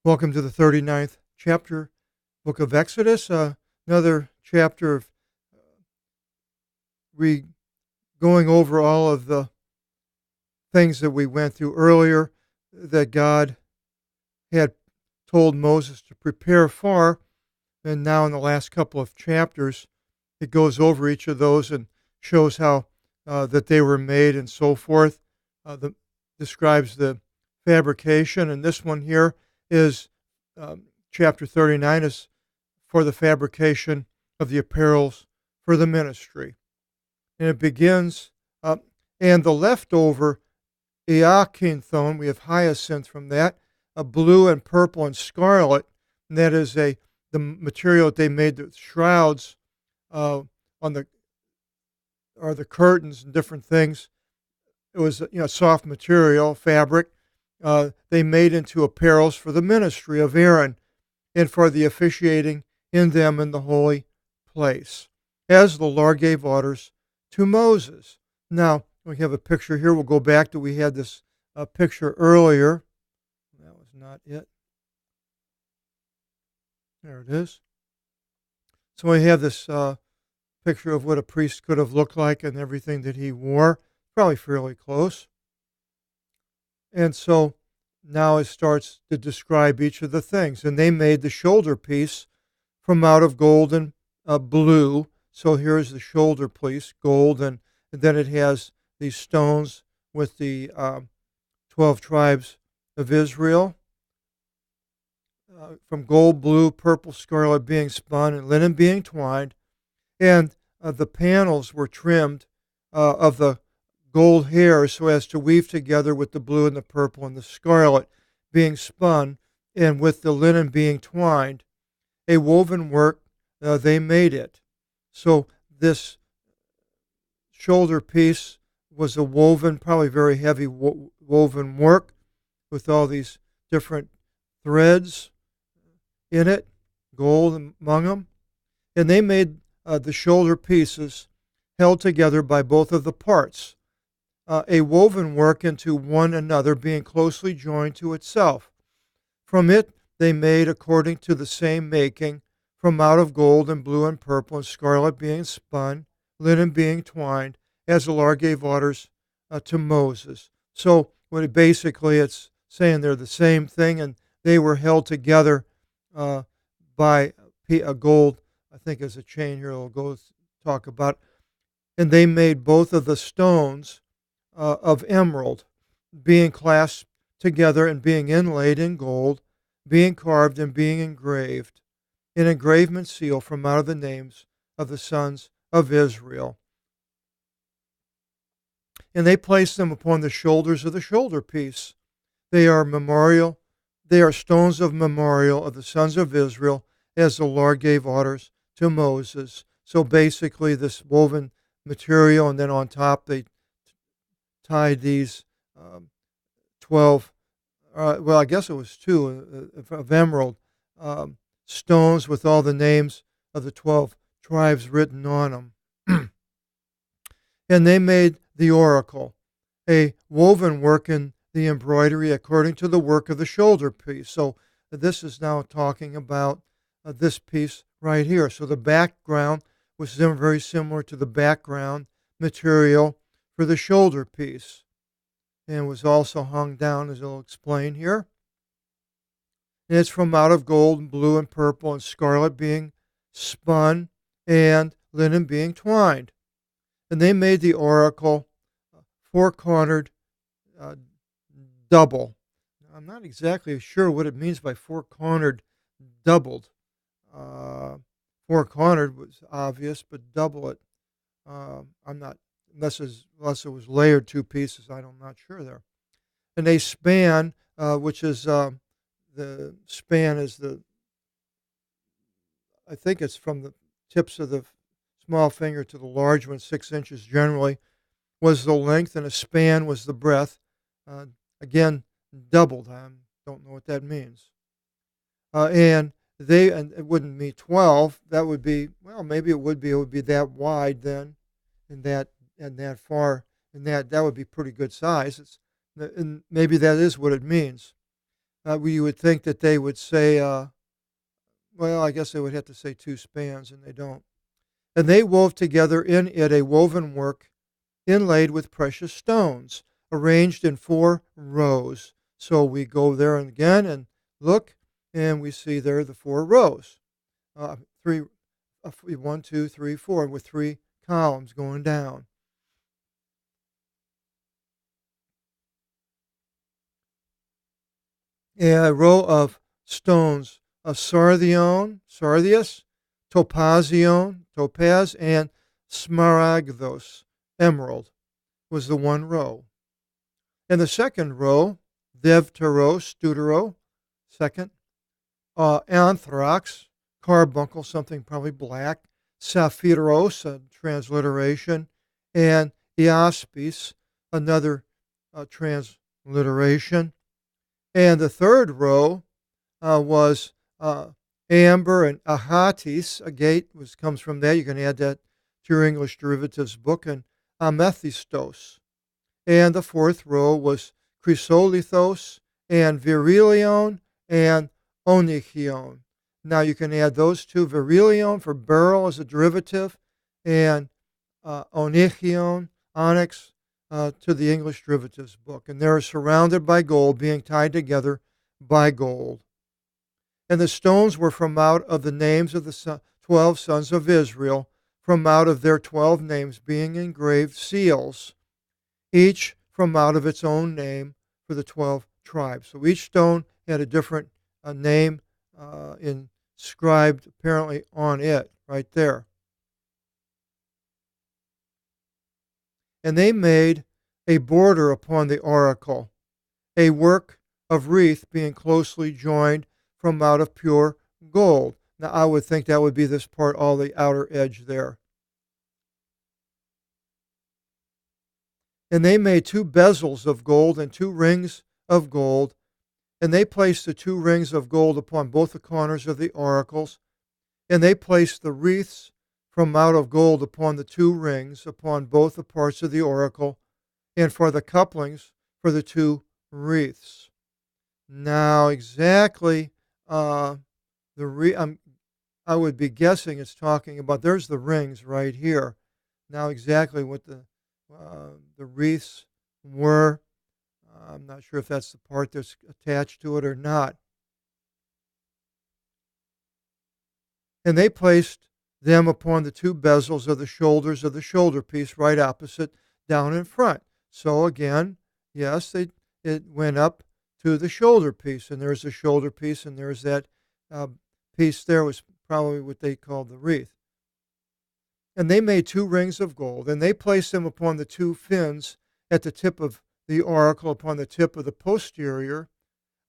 Welcome to the 39th chapter, book of Exodus, another chapter of re going over all of the things that we went through earlier that God had told Moses to prepare for. And now in the last couple of chapters, it goes over each of those and shows how that they were made and so forth. Describes the fabrication, and this one here is chapter 39 is for the fabrication of the apparels for the ministry. And it begins, and the leftover iakinthon, we have hyacinth from that, blue and purple and scarlet, and that is the material that they made the shrouds on the curtains and different things. It was soft material, fabric. They made into apparels for the ministry of Aaron and for the officiating in them in the holy place, as the Lord gave orders to Moses. Now, we have a picture here. We'll go back to, we had this picture earlier. That was not it. There it is. So we have this picture of what a priest could have looked like and everything that he wore. Probably fairly close. And so now it starts to describe each of the things. And they made the shoulder piece from out of gold and blue. So here's the shoulder piece, gold, and then it has these stones with the 12 tribes of Israel. From gold, blue, purple, scarlet being spun, and linen being twined. And the panels were trimmed of the gold hair so as to weave together with the blue and the purple and the scarlet being spun, and with the linen being twined. A woven work, they made it. So this shoulder piece was a woven, probably very heavy woven work with all these different threads in it, gold among them. And they made the shoulder pieces held together by both of the parts. A woven work into one another, being closely joined to itself. From it they made according to the same making, from out of gold and blue and purple and scarlet being spun, linen being twined, as the Lord gave orders to Moses. So basically it's saying they're the same thing, and they were held together by a gold, I think is a chain here, we'll go talk about. And they made both of the stones of emerald, being clasped together and being inlaid in gold, being carved and being engraved, an engravement seal from out of the names of the sons of Israel. And they placed them upon the shoulders of the shoulder piece. They are stones of memorial of the sons of Israel, as the Lord gave orders to Moses. So basically this woven material, and then on top they tied these 12, well, I guess it was two of emerald stones with all the names of the 12 tribes written on them. And they made the oracle, a woven work in the embroidery according to the work of the shoulder piece. So this is now talking about this piece right here. So the background was very similar to the background material for the shoulder piece, and was also hung down, as I'll explain here. And it's from out of gold and blue and purple and scarlet being spun, and linen being twined. And they made the oracle four-cornered double. I'm not exactly sure what it means by four-cornered doubled. Four-cornered was obvious, but double it, I'm not, unless it was layered two pieces, I'm not sure there. And a span, which is the span is I think it's from the tips of the small finger to the large one, 6 inches generally, was the length, and a span was the breadth. Again, doubled. I don't know what that means. And it wouldn't be 12. That would be, well, maybe it would be that wide then, and that far, and that would be pretty good size. And maybe that is what it means. You would think that they would say, well, I guess they would have to say 2 spans, and they don't. And they wove together in it a woven work inlaid with precious stones, arranged in 4 rows. So we go there again and look, and we see there the 4 rows. Three, 1, 2, 3, 4, with 3 columns going down. And a row of stones of sardius, topaz, and smaragdos, emerald, was the 1 row. In the 2nd row, deuteros, second, anthrax, carbuncle, something probably black, saphiros, a transliteration, and iaspis, another transliteration. And the 3rd row was amber and ahatis, agate comes from that. You can add that to your English derivatives book, and amethystos. And the 4th row was chrysolithos and virilion and onychion. Now you can add those 2, virilion for beryl as a derivative, and onychion, onyx, to the English derivatives book. And they're surrounded by gold, being tied together by gold. And the stones were from out of the names of the 12 sons of Israel, from out of their 12 names being engraved seals, each from out of its own name for the 12 tribes. So each stone had a different name inscribed apparently on it, right there. And they made a border upon the oracle, a work of wreath being closely joined from out of pure gold. Now I would think that would be this part, all the outer edge there. And they made 2 bezels of gold and 2 rings of gold, and they placed the 2 rings of gold upon both the corners of the oracles, and they placed the wreaths from out of gold upon the 2 rings, upon both the parts of the oracle, and for the couplings for the 2 wreaths. Now, exactly, I would be guessing it's talking about, there's the rings right here. Now, exactly what the wreaths were, I'm not sure if that's the part that's attached to it or not. And they placed them upon the 2 bezels of the shoulders of the shoulder piece, right opposite, down in front. So again, yes, it went up to the shoulder piece, and there's the shoulder piece, and there's that piece there was probably what they called the wreath. And they made 2 rings of gold, and they placed them upon the 2 fins at the tip of the oracle, upon the tip of the posterior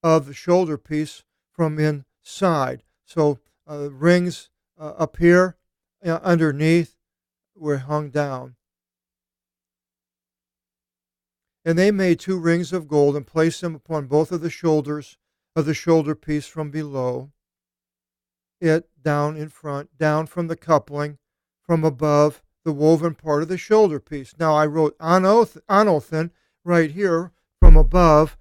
of the shoulder piece from inside. So rings up here underneath were hung down. And they made 2 rings of gold and placed them upon both of the shoulders of the shoulder piece from below it, down in front, down from the coupling, from above the woven part of the shoulder piece. Now I wrote anothen right here from above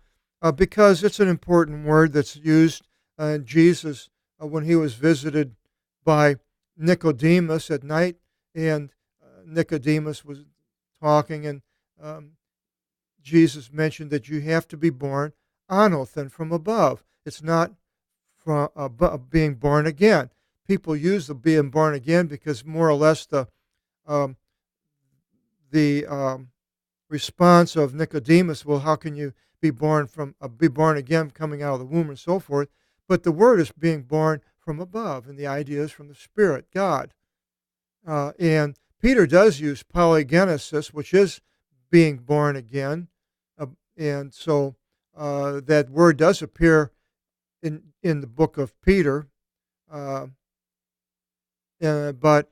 because it's an important word that's used in Jesus when he was visited by Nicodemus at night, and Nicodemus was talking, and Jesus mentioned that you have to be born anothen, from above. It's not from being born again. People use the being born again because more or less the response of Nicodemus, well, how can you be born again, coming out of the womb and so forth? But the word is being born from above, and the idea is from the Spirit, God. And Peter does use polygenesis, which is being born again, and so that word does appear in the book of Peter, but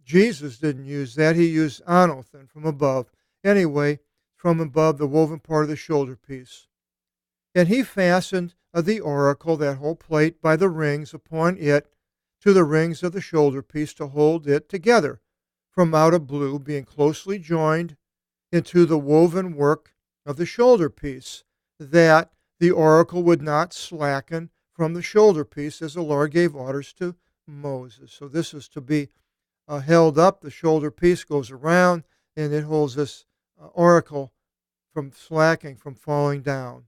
Jesus didn't use that. He used anothen, from above. Anyway, from above the woven part of the shoulder piece. And he fastened the oracle, that whole plate, by the rings upon it to the rings of the shoulder piece to hold it together, from out of blue, being closely joined into the woven work of the shoulder piece, that the oracle would not slacken from the shoulder piece as the Lord gave orders to Moses. So this is to be held up. The shoulder piece goes around, and it holds this oracle from slacking, from falling down.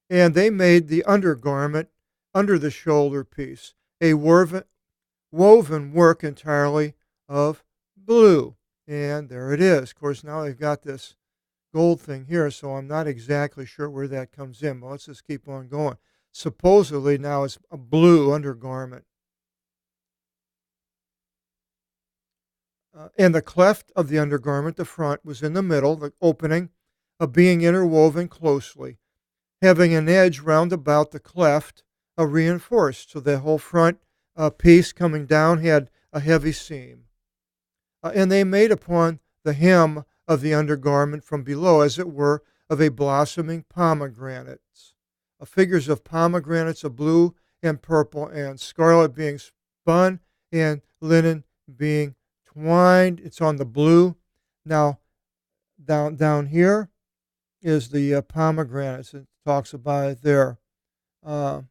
And they made the undergarment under the shoulder piece, a woven work entirely of blue. And there it is. Of course, now they've got this gold thing here, so I'm not exactly sure where that comes in, but let's just keep on going. Supposedly now it's a blue undergarment. And the cleft of the undergarment, the front, was in the middle, the opening, being interwoven closely, having an edge round about the cleft reinforced. So the whole front piece coming down had a heavy seam. And they made upon the hem of the undergarment from below, as it were, of a blossoming pomegranates. Figures of pomegranates of blue and purple and scarlet being spun and linen being twined. It's on the blue. Now, down here is the pomegranates. It talks about it there. And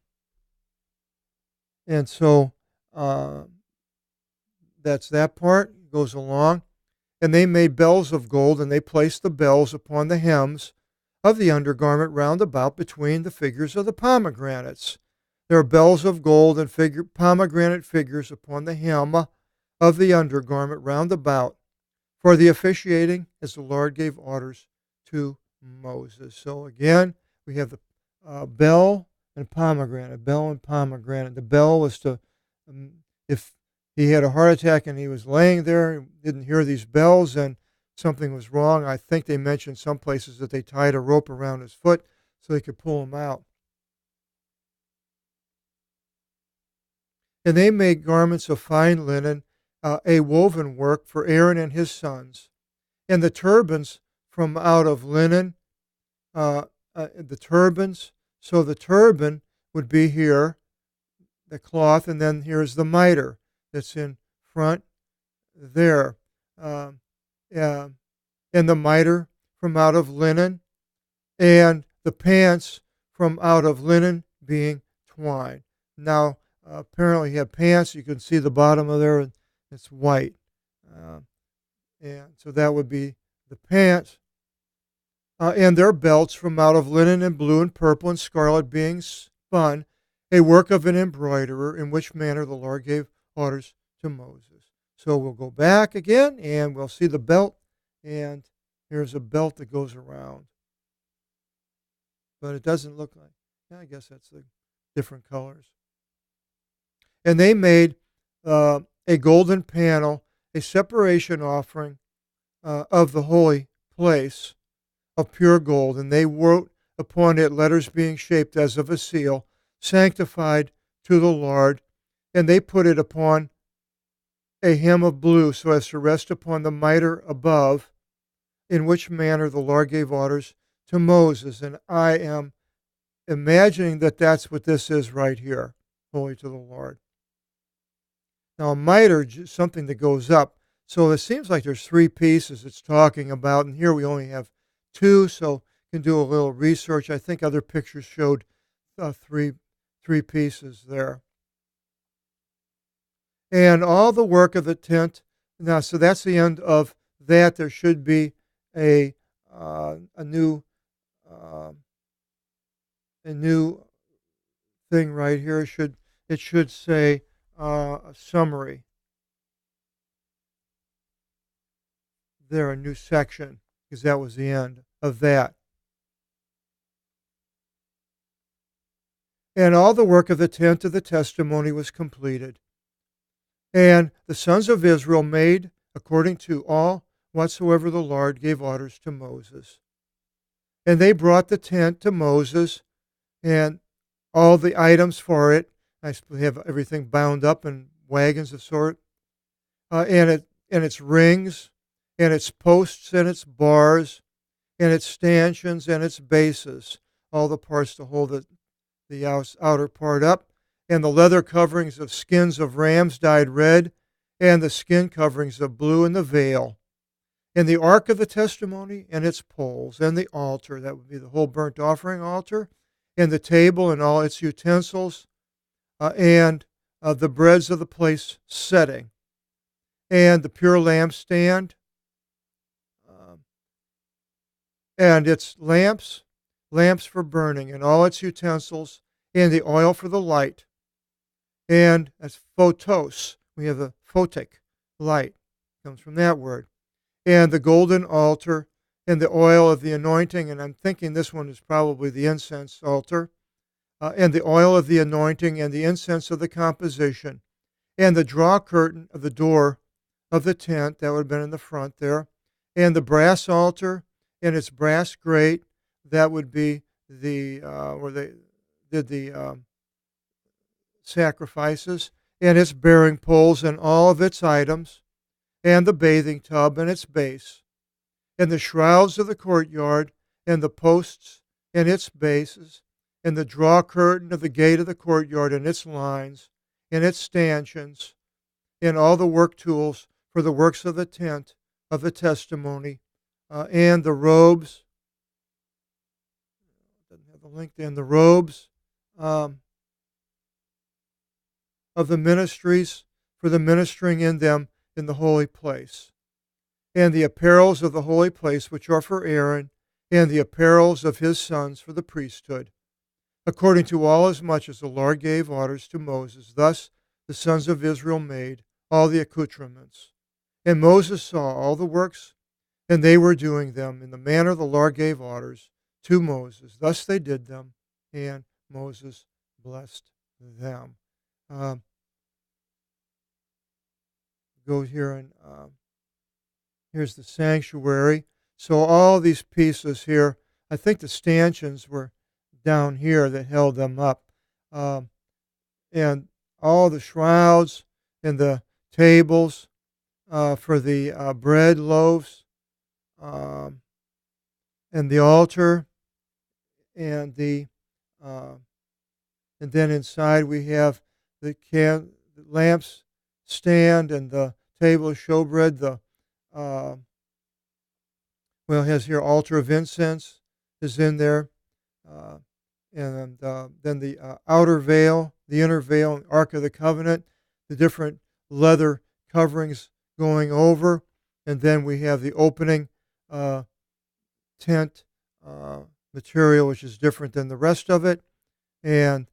so that's that part. It goes along. And they made bells of gold, and they placed the bells upon the hems of the undergarment round about between the figures of the pomegranates. There are bells of gold and pomegranate figures upon the hem of the undergarment round about for the officiating, as the Lord gave orders to Moses. So again, we have the bell and pomegranate, bell and pomegranate. The bell was to, if he had a heart attack and he was laying there, didn't hear these bells, and something was wrong. I think they mentioned some places that they tied a rope around his foot so they could pull him out. And they made garments of fine linen, a woven work for Aaron and his sons, and the turbans from out of linen, the turbans. So the turban would be here, the cloth, and then here's the mitre that's in front there. And the mitre from out of linen, and the pants from out of linen being twined. Now, apparently he had pants. You can see the bottom of there. It's white. And so that would be the pants. And their belts from out of linen and blue and purple and scarlet being spun, a work of an embroiderer, in which manner the Lord gave orders to Moses. So we'll go back again, and we'll see the belt, and here's a belt that goes around. But it doesn't look like, yeah, I guess that's the different colors. And they made a golden panel, a separation offering of the holy place of pure gold, and they wrote upon it letters being shaped as of a seal, sanctified to the Lord, and they put it upon a hem of blue so as to rest upon the mitre above, in which manner the Lord gave orders to Moses. And I am imagining that that's what this is right here, holy to the Lord. Now, a mitre is something that goes up. So it seems like there's three pieces it's talking about, and here we only have two, so you can do a little research. I think other pictures showed three pieces there. And all the work of the tent. Now, so that's the end of that. There should be a new thing right here. It should say a summary. There, a new section, because that was the end of that. And all the work of the tent of the testimony was completed. And the sons of Israel made according to all whatsoever the Lord gave orders to Moses. And they brought the tent to Moses and all the items for it. I have everything bound up in wagons of sort. And its rings, and its posts, and its bars, and its stanchions, and its bases, all the parts to hold the outer part up, and the leather coverings of skins of rams dyed red, and the skin coverings of blue, and the veil. and the ark of the testimony and its poles, and the altar, that would be the whole burnt offering altar, and the table and all its utensils, and the breads of the place setting, and the pure lampstand, and its lamps, lamps for burning, and all its utensils, and the oil for the light, and as photos, we have the photic, light, comes from that word, and the golden altar, and the oil of the anointing, and I'm thinking this one is probably the incense altar, and the oil of the anointing, and the incense of the composition, and the draw curtain of the door of the tent, that would have been in the front there, and the brass altar, and its brass grate, that would be the where they did the sacrifices, and its bearing poles and all of its items, and the bathing tub and its base, and the shrouds of the courtyard, and the posts and its bases, and the draw curtain of the gate of the courtyard and its lines, and its stanchions, and all the work tools for the works of the tent of the testimony, and the robes, doesn't have the link there, and the robes of the ministries for the ministering in them in the holy place, and the apparels of the holy place which are for Aaron, and the apparels of his sons for the priesthood, according to all as much as the Lord gave orders to Moses. Thus the sons of Israel made all the accoutrements. And Moses saw all the works, and they were doing them in the manner the Lord gave orders to Moses. Thus they did them, and Moses blessed them. Go here, and here's the sanctuary. So all these pieces here, I think the stanchions were down here that held them up. And all the shrouds and the tables for the bread loaves, and the altar, and and then inside we have the lamps stand and the table of showbread. It has here altar of incense is in there, and then the outer veil, the inner veil, and Ark of the Covenant, the different leather coverings going over, and then we have the opening tent material, which is different than the rest of it, and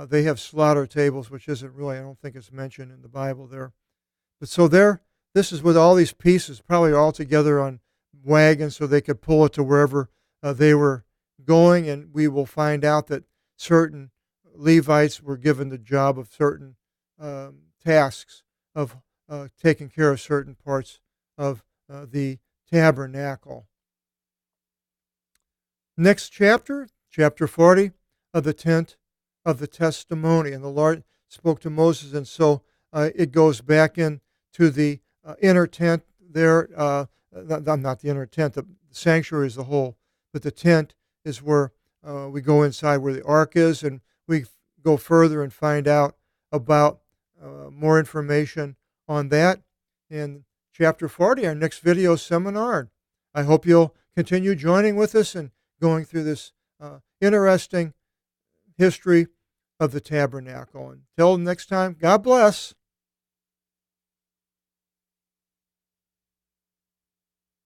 they have slaughter tables, which isn't really, I don't think it's mentioned in the Bible there. But so this is with all these pieces, probably all together on wagons so they could pull it to wherever they were going, and we will find out that certain Levites were given the job of certain tasks of taking care of certain parts of the tabernacle. Next chapter, chapter 40, of the tent of the testimony. And the Lord spoke to Moses, and so it goes back into the inner tent there. Not the inner tent, the sanctuary is the whole, but the tent is where we go inside where the ark is, and we go further and find out about more information on that in chapter 40, our next video seminar. I hope you'll continue joining with us and going through this interesting history of the tabernacle. Until next time, God bless.